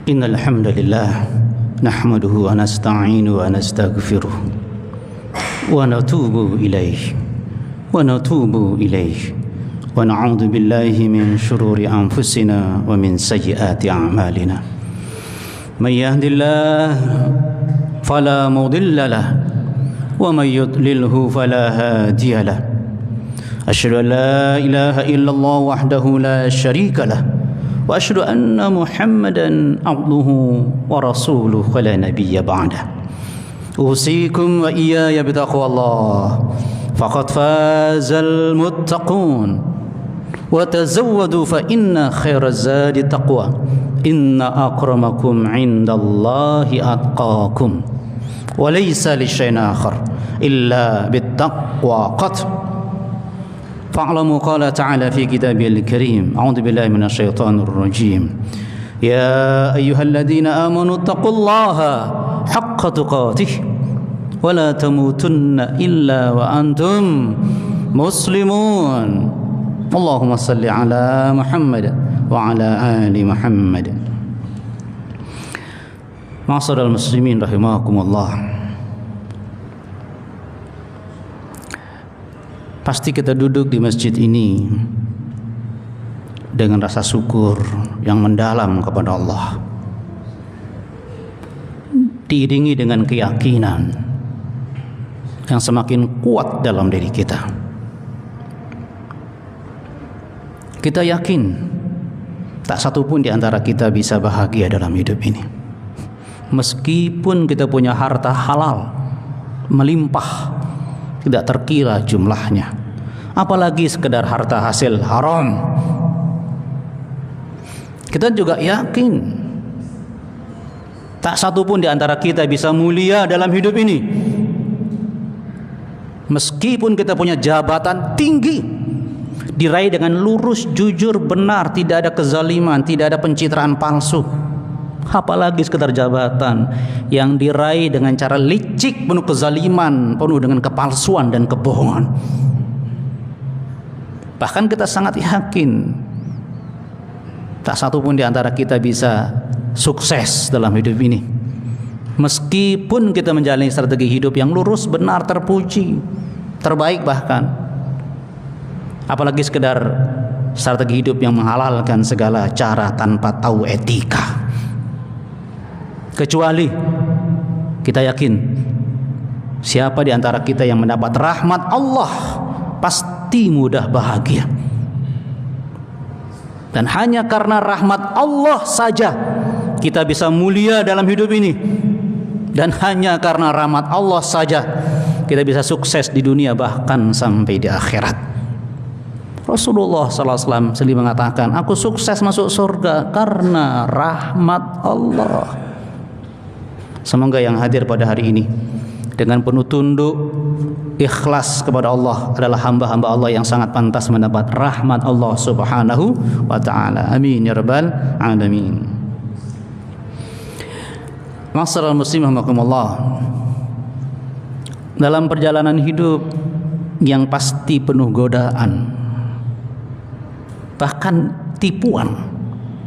Innal hamdalillah nahmaduhu wa nasta'inu wa nastaghfiruh wa natubu ilaihi wa na'udzu billahi min shururi anfusina wa min sayyiati a'malina. May yahdihillahu fala mudilla lahu wa may yudlilhu fala hadiya lahu. Asyhadu an la ilaha illallah wahdahu la syarika lahu wa asyhadu anna Muhammadan abduhu wa rasuluhu wa la nabiyya ba'dah. Usikum wa iyaya bitaqwallah faqad fazal muttaqun wa tazawwadu fa inna khairaz zadi taqwa inna akramakum 'indallahi atqakum wa laysa lisyai'in akhar illa bittaqwa qat. فاعلموا قال تعالى في كتابه الكريم أعوذ بالله من الشيطان الرجيم يا أيها الذين آمنوا اتقوا الله حق تقاته ولا تموتن إلا وأنتم مسلمون اللهم صل على محمد وعلى آل محمد. Ma'asyiral muslimin rahimakumullah. Pasti kita duduk di masjid ini dengan rasa syukur yang mendalam kepada Allah, diiringi dengan keyakinan yang semakin kuat dalam diri kita. Kita yakin tak satu pun di antara kita bisa bahagia dalam hidup ini, meskipun kita punya harta halal melimpah tidak terkira jumlahnya, apalagi sekedar harta hasil haram. Kita juga yakin tak satu pun di antara kita bisa mulia dalam hidup ini, meskipun kita punya jabatan tinggi, diraih dengan lurus, jujur, benar, tidak ada kezaliman, tidak ada pencitraan palsu. Apalagi sekedar jabatan yang diraih dengan cara licik, penuh kezaliman, penuh dengan kepalsuan dan kebohongan. Bahkan kita sangat yakin tak satu pun di antara kita bisa sukses dalam hidup ini, meskipun kita menjalani strategi hidup yang lurus, benar, terpuji, terbaik bahkan. Apalagi sekedar strategi hidup yang menghalalkan segala cara tanpa tahu etika. Kecuali kita yakin siapa di antara kita yang mendapat rahmat Allah pasti mudah bahagia. Dan hanya karena rahmat Allah saja kita bisa mulia dalam hidup ini. Dan hanya karena rahmat Allah saja kita bisa sukses di dunia bahkan sampai di akhirat. Rasulullah SAW sendiri mengatakan, aku sukses masuk surga karena rahmat Allah. Semoga yang hadir pada hari ini dengan penuh tunduk, ikhlas kepada Allah adalah hamba-hamba Allah yang sangat pantas mendapat rahmat Allah Subhanahu wa ta'ala. Amin ya rabbal alamin. Ma'asyiral muslimin rahimakumullah. Dalam perjalanan hidup yang pasti penuh godaan, bahkan tipuan,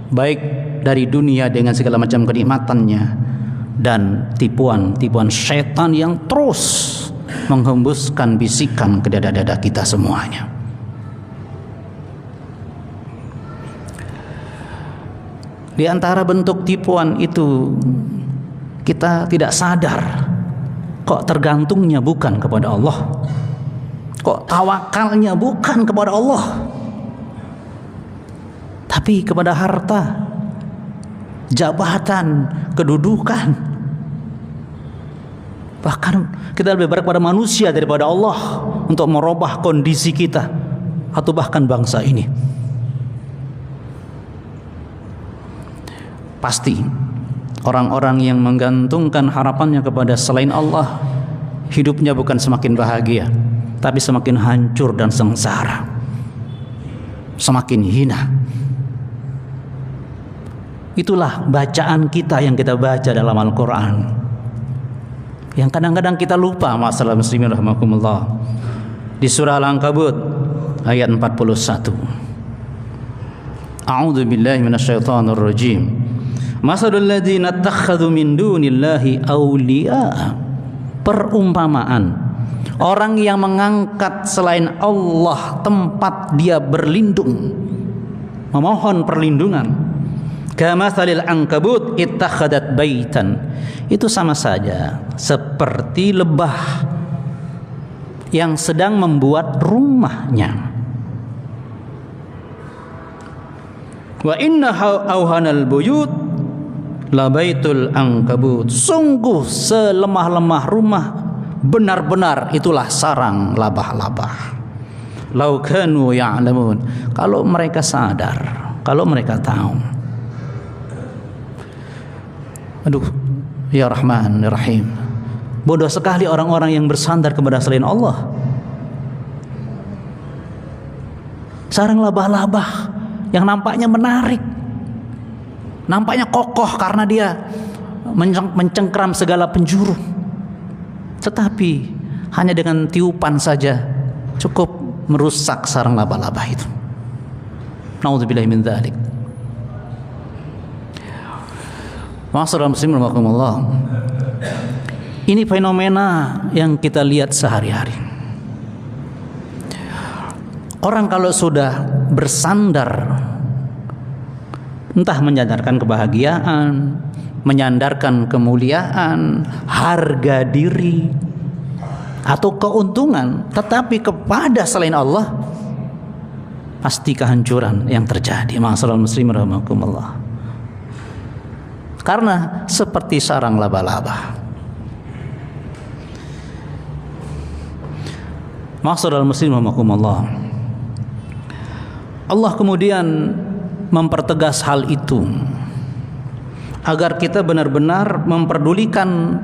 baik dari dunia dengan segala macam kenikmatannya, dan tipuan syaitan yang terus menghembuskan bisikan ke dada-dada kita semuanya. Di antara bentuk tipuan itu, kita tidak sadar kok tergantungnya bukan kepada Allah, kok tawakalnya bukan kepada Allah, tapi kepada harta, jabatan, kedudukan. Bahkan kita lebih berharap pada manusia daripada Allah untuk merubah kondisi kita atau bahkan bangsa ini. Pasti orang-orang yang menggantungkan harapannya kepada selain Allah, hidupnya bukan semakin bahagia, tapi semakin hancur dan sengsara, semakin hina. Itulah bacaan kita yang kita baca dalam Al-Quran, yang kadang-kadang kita lupa. Ma'asyiral muslimin rahimakumullah. Di surah Al-Ankabut ayat 41. A'udzu billahi minasyaitonir rajim. Masalul ladzina ittakhadhu min dunillahi awliya. Perumpamaan orang yang mengangkat selain Allah tempat dia berlindung, memohon perlindungan. Kamathalil ankabut ittakhadat baitan. Itu sama saja seperti lebah yang sedang membuat rumahnya. Wa inna auhanal buyut labaitul ankabut. Sungguh selemah-lemah rumah benar-benar itulah sarang labah-labah. Lau kanu ya'lamun. Kalau mereka sadar, kalau mereka tahu. Aduh, ya Rahman, ya Rahim. Bodoh sekali orang-orang yang bersandar kepada selain Allah. Sarang labah-labah yang nampaknya menarik, nampaknya kokoh karena dia mencengkram segala penjuru. Tetapi hanya dengan tiupan saja cukup merusak sarang laba-laba itu. Nauzubillahi min dzalik. Ma'asyiral muslimin rahimakumullah. Ini fenomena yang kita lihat sehari-hari. Orang kalau sudah bersandar, entah menyandarkan kebahagiaan, menyandarkan kemuliaan, harga diri, atau keuntungan, tetapi kepada selain Allah, pasti kehancuran yang terjadi. Ma'asyiral muslimin rahimakumullah. Karena seperti sarang laba-laba. Ma'asyiral muslimin rahimakumullah. Allah kemudian mempertegas hal itu agar kita benar-benar memperdulikan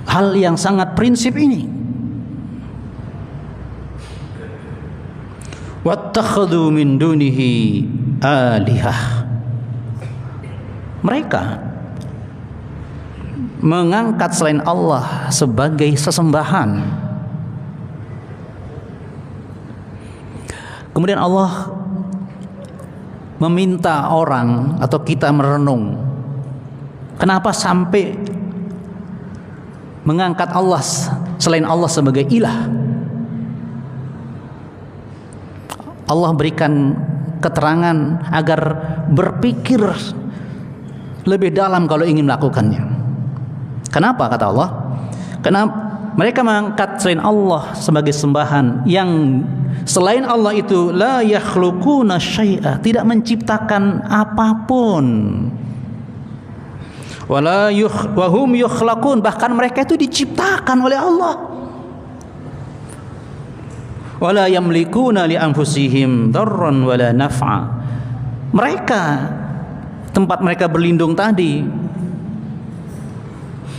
hal yang sangat prinsip ini. Wattakhadhu min dunihi alihah. Mereka mengangkat selain Allah sebagai sesembahan. Kemudian Allah meminta orang atau kita merenung, kenapa sampai mengangkat Allah selain Allah sebagai ilah? Allah berikan keterangan agar berpikir lebih dalam kalau ingin melakukannya. Kenapa kata Allah? Karena mereka mengangkat selain Allah sebagai sembahan yang selain Allah itu la yakhluquna syai'a, tidak menciptakan apapun. Wa hum yukhlaqun, bahkan mereka itu diciptakan oleh Allah. Wala yamlikuna li anfusihim darran wala naf'a. Mereka, tempat mereka berlindung tadi,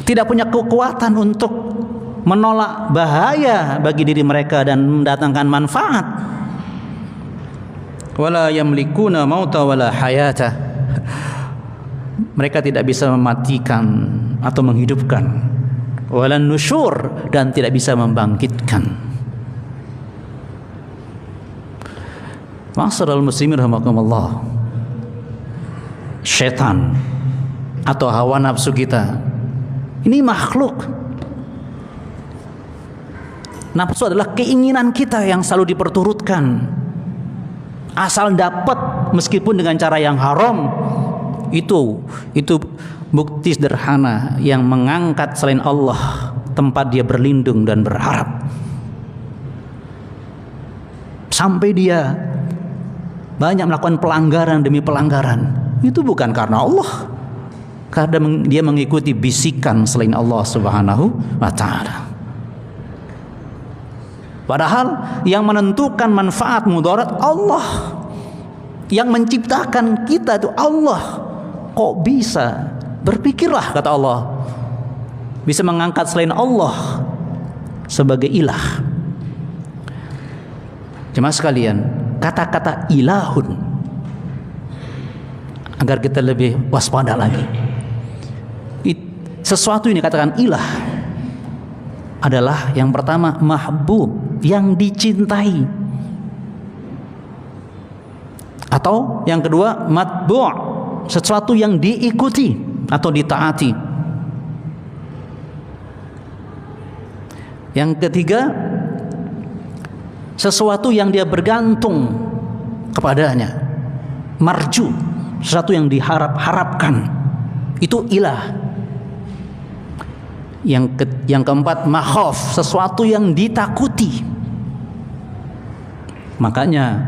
tidak punya kekuatan untuk menolak bahaya bagi diri mereka dan mendatangkan manfaat. Wala yamlikuna mauta wala hayata. Mereka tidak bisa mematikan atau menghidupkan. Wala nusyur, dan tidak bisa membangkitkan. Ma'asyiral muslimin rahimakumullah. Syaitan atau hawa nafsu kita ini makhluk. Nafsu adalah keinginan kita yang selalu diperturutkan, asal dapat meskipun dengan cara yang haram. Itu bukti sederhana yang mengangkat selain Allah tempat dia berlindung dan berharap, sampai dia banyak melakukan pelanggaran demi pelanggaran. Itu bukan karena Allah, karena dia mengikuti bisikan selain Allah Subhanahu wa ta'ala. Padahal yang menentukan manfaat mudarat Allah, yang menciptakan kita itu Allah. Kok bisa? Berpikirlah, kata Allah, bisa mengangkat selain Allah sebagai ilah. Jemaah sekalian, kata-kata ilahun, agar kita lebih waspada lagi. Sesuatu ini katakan ilah adalah yang pertama mahbub, yang dicintai, atau yang kedua matbu', sesuatu yang diikuti atau ditaati. Yang ketiga, sesuatu yang dia bergantung kepadanya, marju, sesuatu yang diharap-harapkan, itu ilah. Yang keempat, makhaf, sesuatu yang ditakuti. Makanya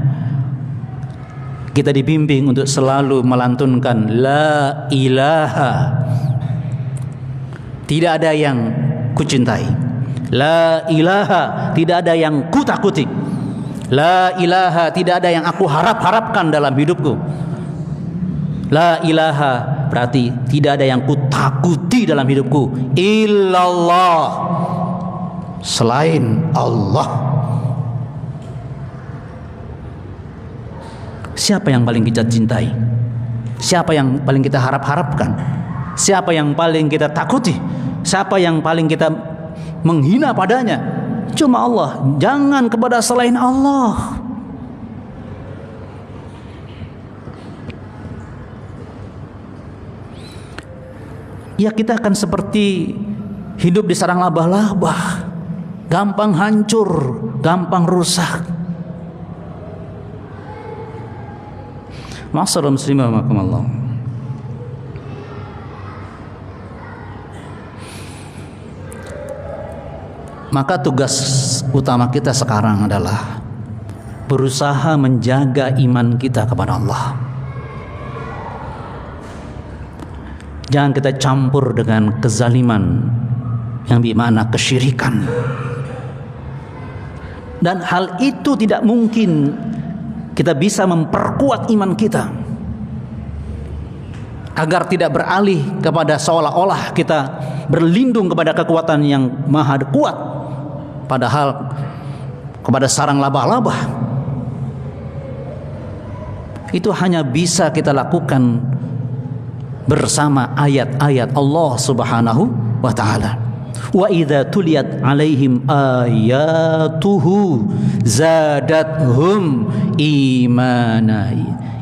kita dibimbing untuk selalu melantunkan la ilaha, tidak ada yang kucintai, la ilaha, tidak ada yang kutakuti, la ilaha, tidak ada yang aku harap-harapkan dalam hidupku, la ilaha berarti tidak ada yang kutakuti dalam hidupku, illallah, selain Allah. Siapa yang paling kita cintai? Siapa yang paling kita harap-harapkan? Siapa yang paling kita takuti? Siapa yang paling kita menghina padanya? Cuma Allah. Jangan kepada selain Allah. Ya, kita akan seperti hidup di sarang laba-laba, gampang hancur, gampang rusak. Ma'asyiral muslimin rahimakumullah. Maka tugas utama kita sekarang adalah berusaha menjaga iman kita kepada Allah. Jangan kita campur dengan kezaliman yang bermakna kesyirikan. Dan hal itu tidak mungkin kita bisa memperkuat iman kita agar tidak beralih kepada seolah-olah kita berlindung kepada kekuatan yang maha kuat, padahal kepada sarang laba-laba. Itu hanya bisa kita lakukan bersama ayat-ayat Allah Subhanahu wa ta'ala. Wa idza tuliyat alaihim ayatuhu zadathum imana.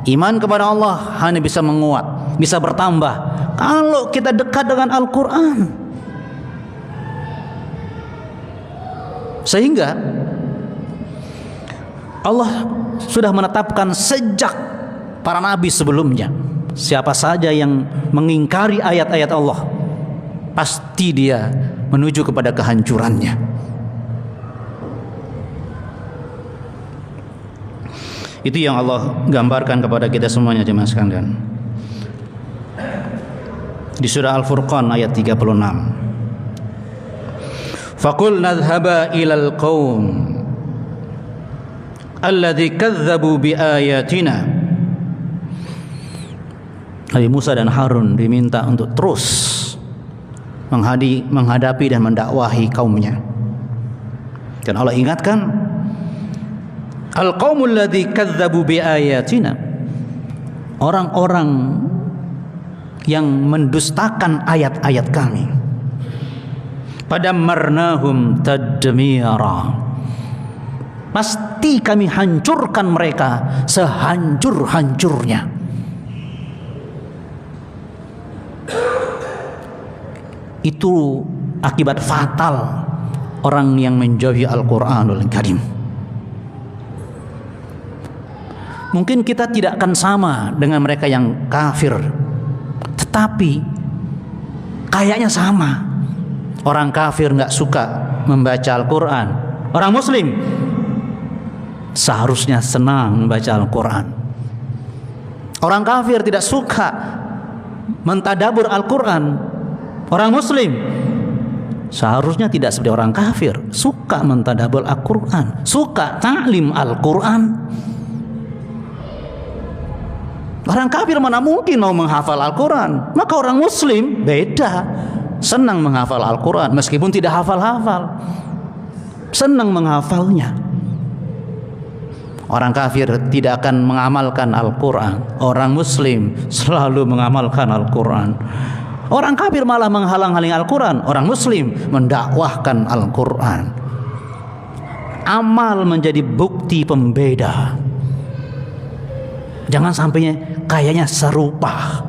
Iman kepada Allah hanya bisa menguat, bisa bertambah kalau kita dekat dengan Al-Quran. Sehingga Allah sudah menetapkan sejak para nabi sebelumnya, siapa saja yang mengingkari ayat-ayat Allah, pasti dia menuju kepada kehancurannya. Itu yang Allah gambarkan kepada kita semuanya, jemaah sekalian. Di surah Al-Furqan ayat 36. Faqul nadhhaba ilal qaum alladzi kadzdzabu biayatina. Nabi Musa dan Harun diminta untuk terus menghadapi dan mendakwahi kaumnya. Dan Allah ingatkan, al-qaumul ladzi kadzdzabu biayatina, orang-orang yang mendustakan ayat-ayat kami. Padammarnahum tadmira, pasti kami hancurkan mereka sehancur-hancurnya. Itu akibat fatal orang yang menjauhi Al-Quranul Karim. Mungkin kita tidak akan sama dengan mereka yang kafir, tetapi kayaknya sama. Orang kafir nggak suka membaca Al-Quran, orang Muslim seharusnya senang membaca Al-Quran. Orang kafir tidak suka mentadabur Al-Quran, orang Muslim seharusnya tidak seperti orang kafir, suka mentadabur Al-Quran, suka ta'lim Al-Quran. Orang kafir mana mungkin mau menghafal Al-Quran? Maka orang Muslim beda, senang menghafal Al-Quran meskipun tidak hafal-hafal, senang menghafalnya. Orang kafir tidak akan mengamalkan Al-Quran, orang Muslim selalu mengamalkan Al-Quran. Orang kafir malah menghalang-halangi Al-Quran, orang Muslim mendakwahkan Al-Quran. Amal menjadi bukti pembeda. Jangan sampai kayaknya serupa,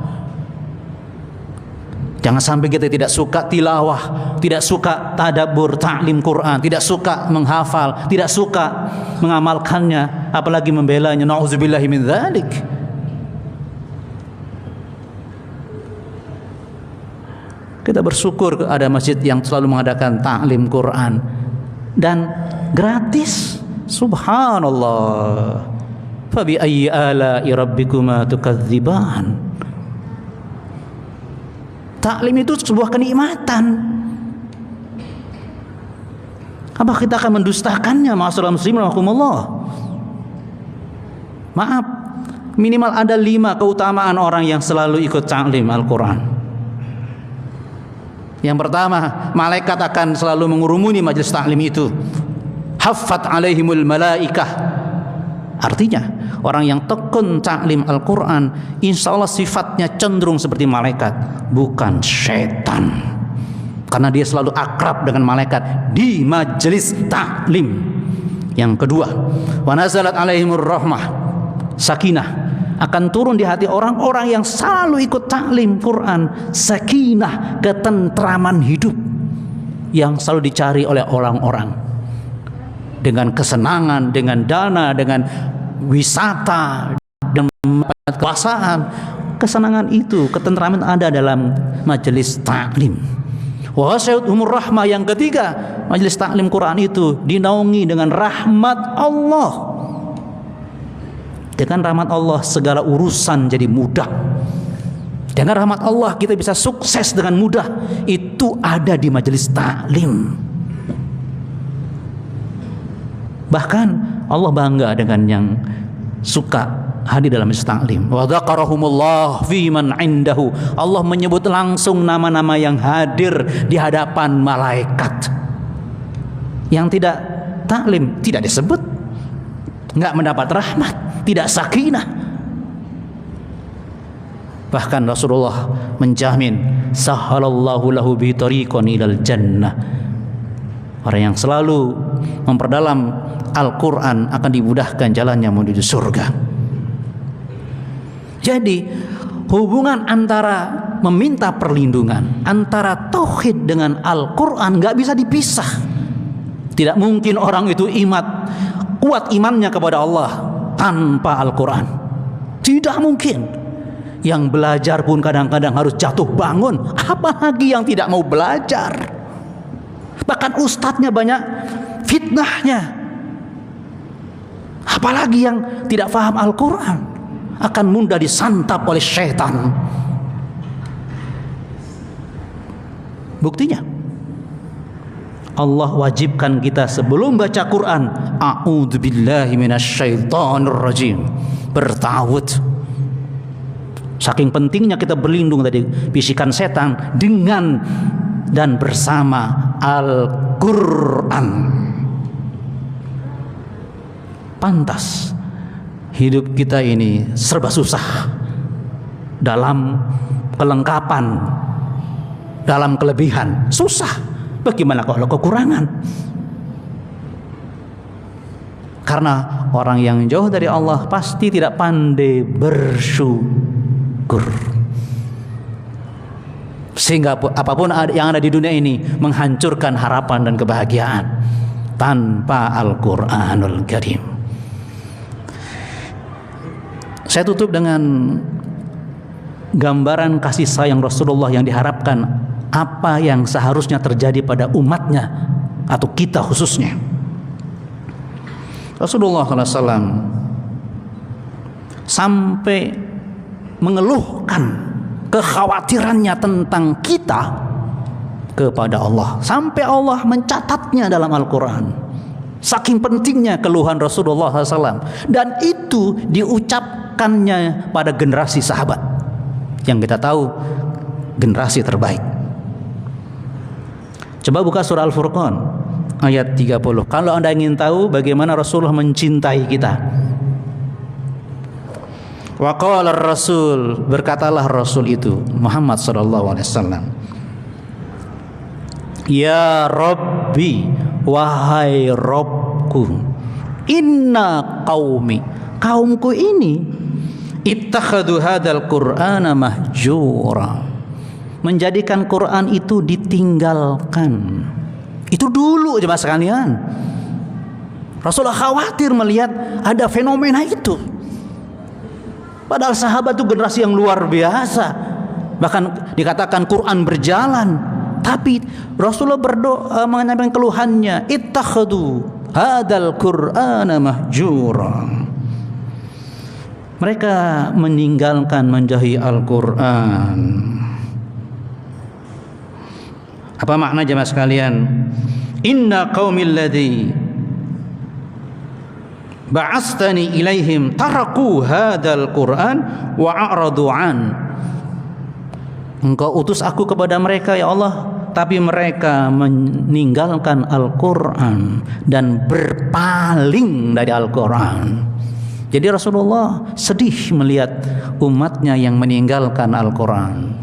Jangan sampai kita tidak suka tilawah, tidak suka tadabbur, ta'lim Quran, tidak suka menghafal, tidak suka mengamalkannya, apalagi membelanya. Nauzubillahi min dzalik. Kita bersyukur ada masjid yang selalu mengadakan ta'lim Quran dan gratis. Subhanallah. Fa bi ayyi ala'i rabbikuma tukadziban. Taklim itu sebuah kenikmatan. Apa kita akan mendustakannya, ma'asyiral muslimin rahimakumullah? Maaf, minimal ada 5 keutamaan orang yang selalu ikut taklim Al-Quran. Yang pertama, malaikat akan selalu mengurumuni majelis taklim itu. Haffat alaihimul malaikah. Artinya, orang yang tekun taklim Al-Quran, insya Allah sifatnya cenderung seperti malaikat, bukan syaitan. Karena dia selalu akrab dengan malaikat di majelis taklim. Yang kedua, wa nazalat alaihimur rahmah, sakinah, akan turun di hati orang-orang yang selalu ikut taklim Quran, sakinah, ketentraman hidup yang selalu dicari oleh orang-orang. Dengan kesenangan, dengan dana, dengan wisata, dan kekuasaan, kesenangan itu, ketentraman ada dalam majelis taklim. Wa wasyauthumur rahmah, yang ketiga, majelis taklim Quran itu dinaungi dengan rahmat Allah. Dengan rahmat Allah segala urusan jadi mudah. Dengan rahmat Allah kita bisa sukses dengan mudah. Itu ada di majelis taklim. Bahkan Allah bangga dengan yang suka hadir dalam majelis taklim. Wa dzakarahumullah fi man indahu. Allah menyebut langsung nama-nama yang hadir di hadapan malaikat. Yang tidak taklim tidak disebut, enggak mendapat rahmat, tidak sakinah. Bahkan Rasulullah menjamin, sahalallahu lahu bi tariqan ilal jannah. Orang yang selalu memperdalam Al-Quran akan dimudahkan jalannya menuju surga. Jadi hubungan antara meminta perlindungan antara tauhid dengan Al-Quran gak bisa dipisah. Tidak mungkin orang itu kuat imannya kepada Allah tanpa Al-Quran. Tidak mungkin. Yang belajar pun kadang-kadang harus jatuh bangun, apalagi yang tidak mau belajar. Bahkan ustadznya banyak fitnahnya. Apalagi yang tidak paham Al-Quran akan mudah disantap oleh syaitan. Buktinya Allah wajibkan kita sebelum baca Quran, a'udzubillahi minasyaitonirrajim, bertawud. Saking pentingnya kita berlindung dari bisikan setan dengan dan bersama Al-Quran. Pantas hidup kita ini serba susah dalam kelengkapan, dalam kelebihan. Susah. Bagaimana kalau kekurangan? Karena orang yang jauh dari Allah pasti tidak pandai bersyukur. Sehingga apapun yang ada di dunia ini menghancurkan harapan dan kebahagiaan tanpa Al-Quranul Karim. Saya tutup dengan gambaran kasih sayang Rasulullah yang diharapkan apa yang seharusnya terjadi pada umatnya atau kita khususnya. Rasulullah SAW sampai mengeluhkan kekhawatirannya tentang kita kepada Allah, sampai Allah mencatatnya dalam Al-Quran. Saking pentingnya keluhan Rasulullah SAW, dan itu diucapkannya pada generasi sahabat yang kita tahu generasi terbaik. Coba buka surah Al-Furqan ayat 30. Kalau Anda ingin tahu bagaimana Rasulullah mencintai kita. Wa qala ar-rasul, berkatalah Rasul itu Muhammad sallallahu alaihi wasallam, ya Rabbi, wahai Rabbku, inna qaumi, kaumku ini ittakhadhu hadzal qur'ana mahjura, menjadikan Quran itu ditinggalkan. Itu dulu jemaah sekalian. Rasulullah khawatir melihat ada fenomena itu. Padahal sahabat itu generasi yang luar biasa. Bahkan dikatakan Quran berjalan. Tapi Rasulullah berdoa menyampaikan keluhannya, ittakhadu hadzal Qur'ana mahjura. Mereka meninggalkan menjauhi Al-Quran. Apa makna jemaah sekalian? Inna qaumil ladzi ba'astani ilaihim taraku hadzal Qur'an wa a'radu an. Engkau utus aku kepada mereka ya Allah, tapi mereka meninggalkan Al-Quran dan berpaling dari Al-Quran. Jadi Rasulullah sedih melihat umatnya yang meninggalkan Al-Quran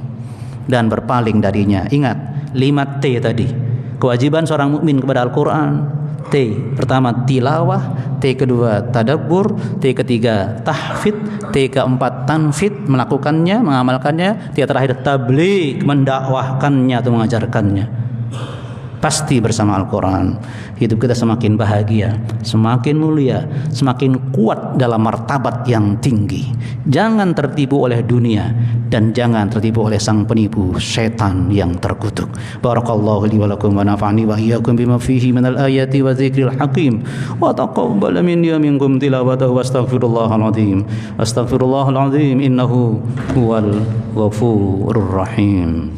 dan berpaling darinya. Ingat 5 T tadi, kewajiban seorang mukmin kepada Al-Quran. T pertama tilawah, T kedua tadabbur, T ketiga tahfidz, T keempat tanfid, melakukannya, mengamalkannya, T terakhir tabligh, mendakwahkannya atau mengajarkannya. Pasti bersama Al-Quran hidup kita semakin bahagia, semakin mulia, semakin kuat dalam martabat yang tinggi. Jangan tertipu oleh dunia dan jangan tertipu oleh sang penipu setan yang terkutuk. Barakallahu li wa lakum wa nafa'ani wa iyyakum bima fihi minal ayati wa dzikril hakim wa taqabbal minni wa minkum tilawatahu wastaghfirullahal azim. Astaghfirullahal azim innahu huwal ghafurur rahim.